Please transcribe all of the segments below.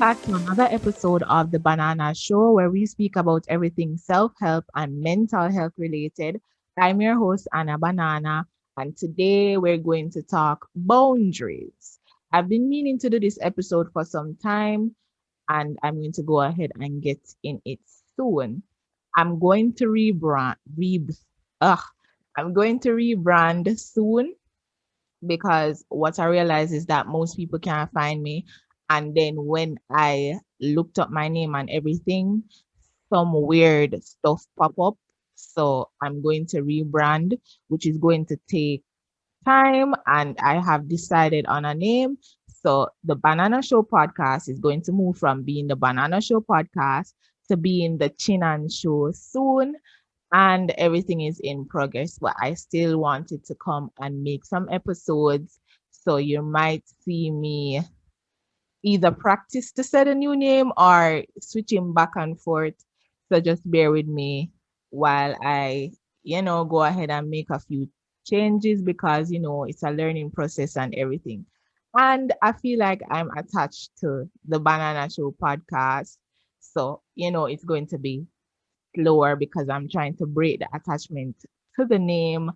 back to another episode of The Banana Show where we speak about everything self help and mental health related. I'm your host, Anna Banana, and today we're going to talk boundaries. I've been meaning to do this episode for some time, and I'm going to go ahead and get in it soon. I'm going to ugh, I'm going to rebrand soon because what I realized is that most people can't find me. And then when I looked up my name and everything, some weird stuff pop up. So I'm going to rebrand, which is going to take time. And I have decided on a name. So the Banana Show podcast is going to move from being the Banana Show podcast to being the Chin and Show soon, and everything is in progress, but I still wanted to come and make some episodes. So you might see me either practice to set a new name or switching back and forth. So just bear with me while I go ahead and make a few changes because, it's a learning process and everything. And I feel like I'm attached to the Banana Show podcast. So, it's going to be slower because I'm trying to break the attachment to the name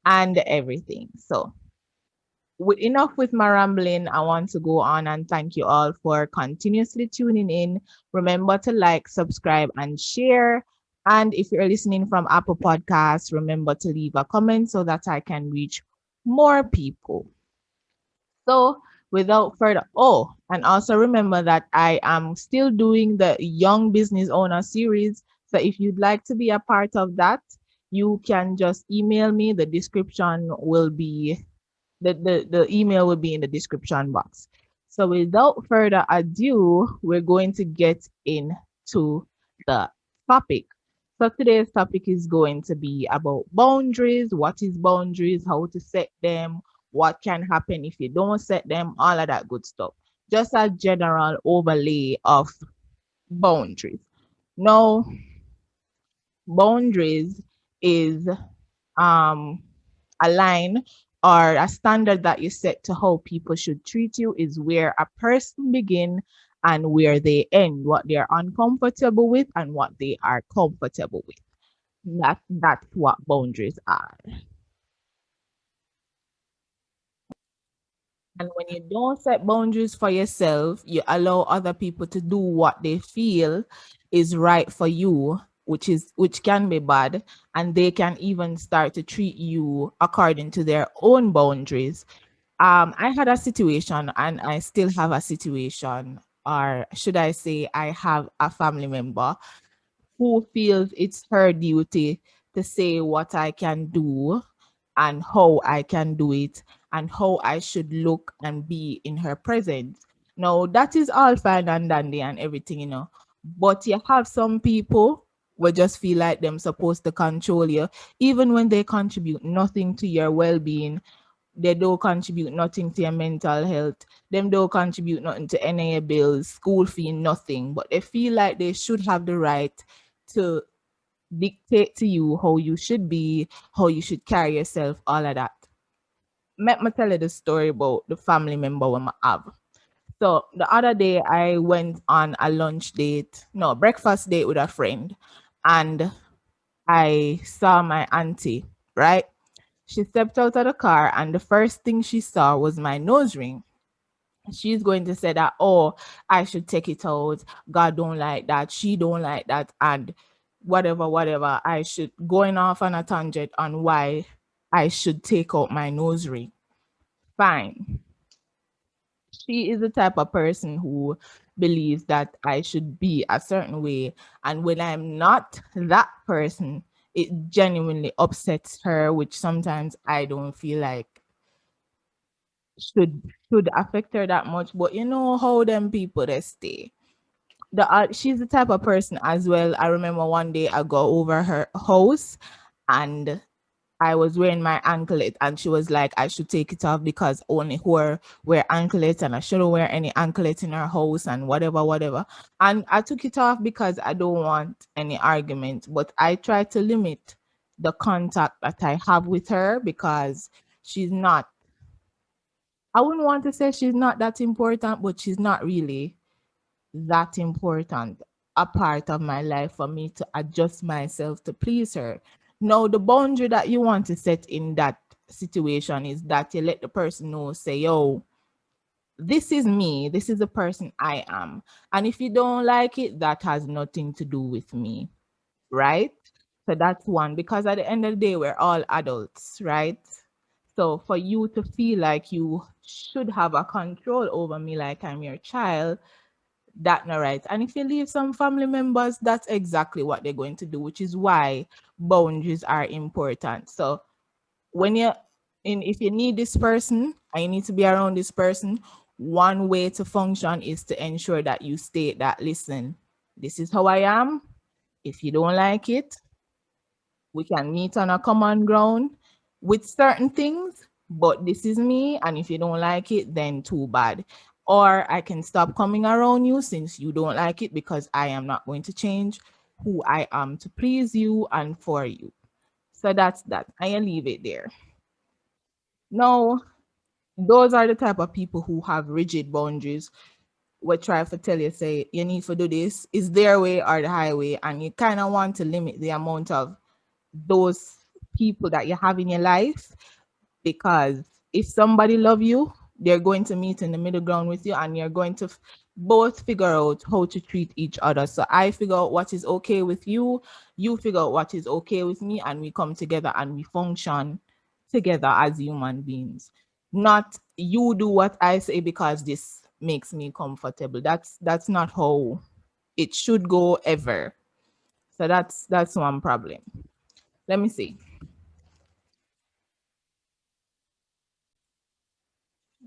and everything. So, with my rambling, I want to go on and thank you all for continuously tuning in. Remember to like, subscribe, and share. And if you're listening from Apple Podcasts, remember to leave a comment so that I can reach more people. So, without further, and also remember that I am still doing the Young Business Owner series. So, if you'd like to be a part of that, you can just email me. The email will be in the description box. So, without further ado, we're going to get into the topic. So, today's topic is going to be about boundaries. What is boundaries? How to set them? What can happen if you don't set them? All of that good stuff. Just a general overlay of boundaries. Now, boundaries is um a line or a standard that you set to how people should treat you, is where a person begin and where they end, what they're uncomfortable with and what they are comfortable with. That's what boundaries are. And when you don't set boundaries for yourself, you allow other people to do what they feel is right for you, which can be bad, and they can even start to treat you according to their own boundaries. I had a situation and I still have a situation, or should I say I have a family member who feels it's her duty to say what I can do and how I can do it and how I should look and be in her presence. Now, that is all fine and dandy and everything. But you have some people will just feel like them supposed to control you, even when they contribute nothing to your well-being. They don't contribute nothing to your mental health. Them don't contribute nothing to any of your bills, school fee, nothing. But they feel like they should have the right to dictate to you how you should be, how you should carry yourself, all of that. Let me tell you the story about the family member we have. So the other day I went on a breakfast date with a friend, and I saw my auntie, right? She stepped out of the car and the first thing she saw was my nose ring. She's going to say that, oh, I should take it out. God don't like that. She don't like that. And whatever. I should going off on a tangent on why I should take out my nose ring. Fine. She is the type of person who believes that I should be a certain way. And when I'm not that person, it genuinely upsets her, which sometimes I don't feel like should should affect her that much. But you know how them people they stay. She's the type of person as well. I remember one day I go over her house and I was wearing my anklet and she was like, I should take it off because only her wear anklets and I shouldn't wear any anklet in her house and whatever. And I took it off because I don't want any argument, but I try to limit the contact that I have with her because she's not, I wouldn't want to say she's not that important, but she's not really. that important a part of my life for me to adjust myself to please her. Now, the boundary that you want to set in that situation is that you let the person know, say, yo, this is me, this is the person I am. And if you don't like it, that has nothing to do with me, right? So that's one, because at the end of the day, we're all adults, right? So for you to feel like you should have a control over me like I'm your child, that not right. And if you leave some family members, that's exactly what they're going to do, which is why boundaries are important. So when you're in, if you need this person and you need to be around this person, one way to function is to ensure that you state that, listen, this is how I am. If you don't like it, we can meet on a common ground with certain things, but this is me. And if you don't like it, then too bad. Or I can stop coming around you since you don't like it, because I am not going to change who I am to please you and for you. So that's that. I leave it there. Now, those are the type of people who have rigid boundaries. We try to tell you, say, you need to do this, is their way or the highway, and you kind of want to limit the amount of those people that you have in your life, because if somebody love you, they're going to meet in the middle ground with you, and you're going to both figure out how to treat each other. So I figure out what is okay with you, you figure out what is okay with me, and we come together and we function together as human beings. Not you do what I say because this makes me comfortable. That's not how it should go ever. So that's one problem. Let me see.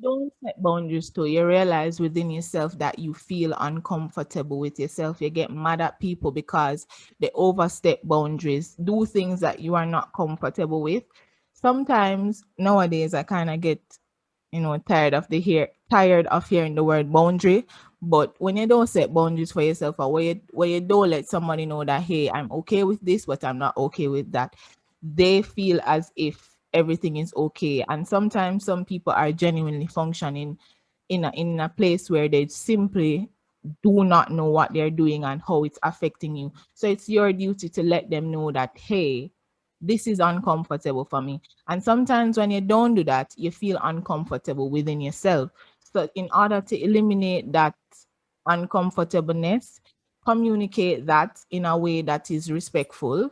Don't set boundaries too. You realize within yourself that you feel uncomfortable with yourself. You get mad at people because they overstep boundaries, do things that you are not comfortable with. Sometimes nowadays I kind of get, tired of hearing the word boundary. But when you don't set boundaries for yourself, or where you don't let somebody know that, hey, I'm okay with this, but I'm not okay with that, they feel as if everything is okay. And sometimes some people are genuinely functioning in a place where they simply do not know what they're doing and how it's affecting you. So it's your duty to let them know that, hey, this is uncomfortable for me. And sometimes when you don't do that, you feel uncomfortable within yourself. So in order to eliminate that uncomfortableness, communicate that in a way that is respectful.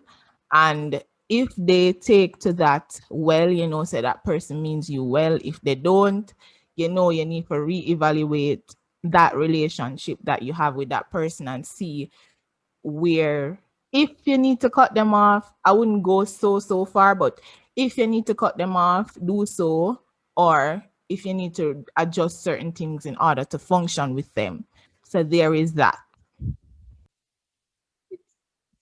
And if they take to that well, say that person means you well. If they don't, you need to reevaluate that relationship that you have with that person and see where, if you need to cut them off, I wouldn't go so far, but if you need to cut them off, do so. Or if you need to adjust certain things in order to function with them. So there is that.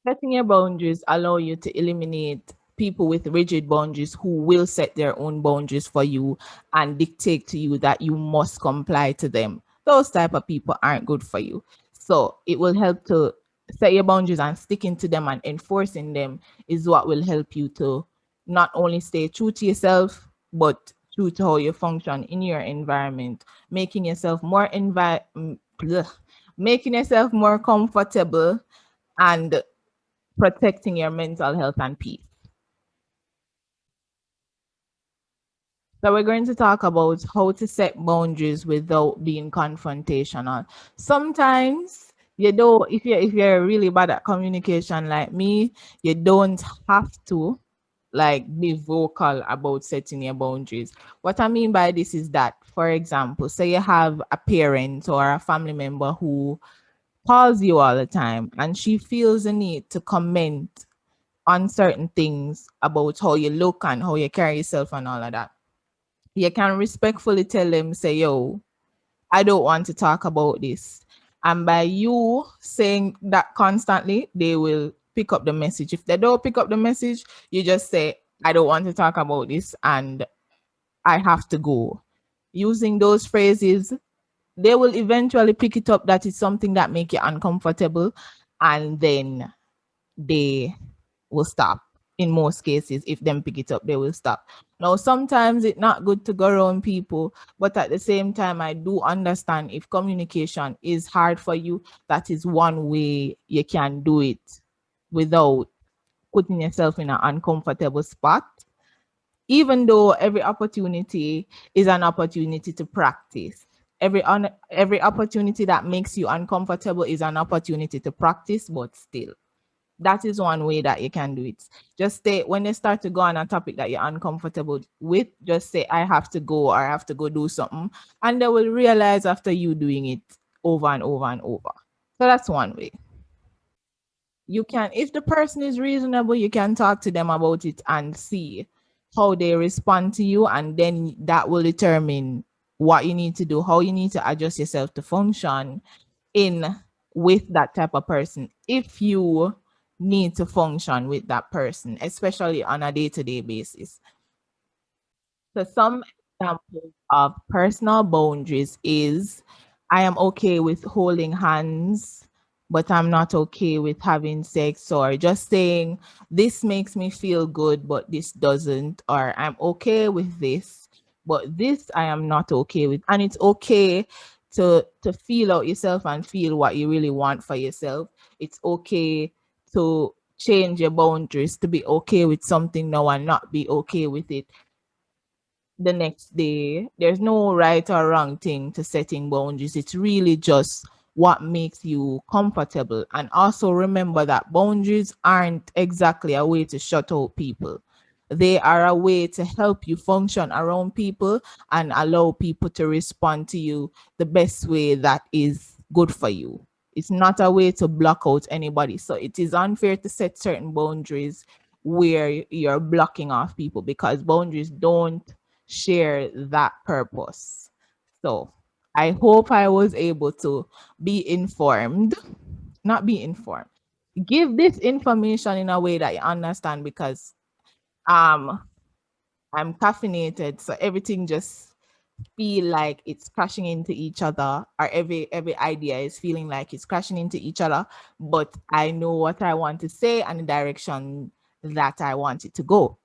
Setting your boundaries allow you to eliminate people with rigid boundaries who will set their own boundaries for you and dictate to you that you must comply to them. Those type of people aren't good for you. So it will help to set your boundaries, and sticking to them and enforcing them is what will help you to not only stay true to yourself, but true to how you function in your environment, making yourself making yourself more comfortable and protecting your mental health and peace. So we're going to talk about how to set boundaries without being confrontational. Sometimes you don't, if you're really bad at communication like me, you don't have to like be vocal about setting your boundaries. What I mean by this is that, for example, say you have a parent or a family member who calls you all the time and she feels the need to comment on certain things about how you look and how you carry yourself and all of that. You can respectfully tell them, say, yo, I don't want to talk about this. And by you saying that constantly, they will pick up the message. If they don't pick up the message, you just say, I don't want to talk about this and I have to go. Using those phrases, they will eventually pick it up that is something that make you uncomfortable, and then they will stop in most cases, if them pick it up, they will stop. Now, sometimes it's not good to go around people, but at the same time, I do understand if communication is hard for you, that is one way you can do it without putting yourself in an uncomfortable spot. Even though every opportunity is an opportunity to practice, every opportunity that makes you uncomfortable is an opportunity to practice, but still, that is one way that you can do it. Just say, when they start to go on a topic that you're uncomfortable with, just say, I have to go, or I have to go do something. And they will realize after you doing it over and over and over. So that's one way. You can, if the person is reasonable, you can talk to them about it and see how they respond to you. And then that will determine what you need to do, how you need to adjust yourself to function in with that type of person, if you need to function with that person, especially on a day-to-day basis. So some examples of personal boundaries is, I am okay with holding hands, but I'm not okay with having sex, or just saying this makes me feel good, but this doesn't, or I'm okay with this, but this I am not okay with. And it's okay to feel out yourself and feel what you really want for yourself. It's okay to change your boundaries, to be okay with something now and not be okay with it the next day. There's no right or wrong thing to setting boundaries. It's really just what makes you comfortable. And also remember that boundaries aren't exactly a way to shut out people. They are a way to help you function around people and allow people to respond to you the best way that is good for you. It's not a way to block out anybody. So it is unfair to set certain boundaries where you're blocking off people, because boundaries don't share that purpose. So I hope I was able to be informed, not be informed, give this information in a way that you understand, because um I'm caffeinated, so everything just feel like it's crashing into each other, or every idea is feeling like it's crashing into each other, but I know what I want to say and the direction that I want it to go.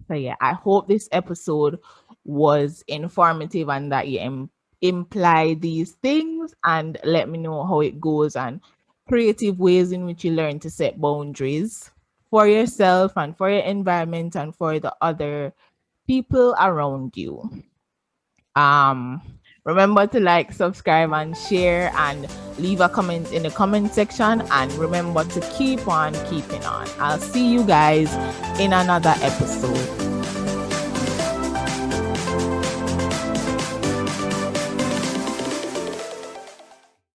So yeah, I hope this episode was informative and that you imply these things, and let me know how it goes and creative ways in which you learn to set boundaries for yourself and for your environment and for the other people around you. Um Remember to like, subscribe, and share, and leave a comment in the comment section, and remember to keep on keeping on. I'll see you guys in another episode.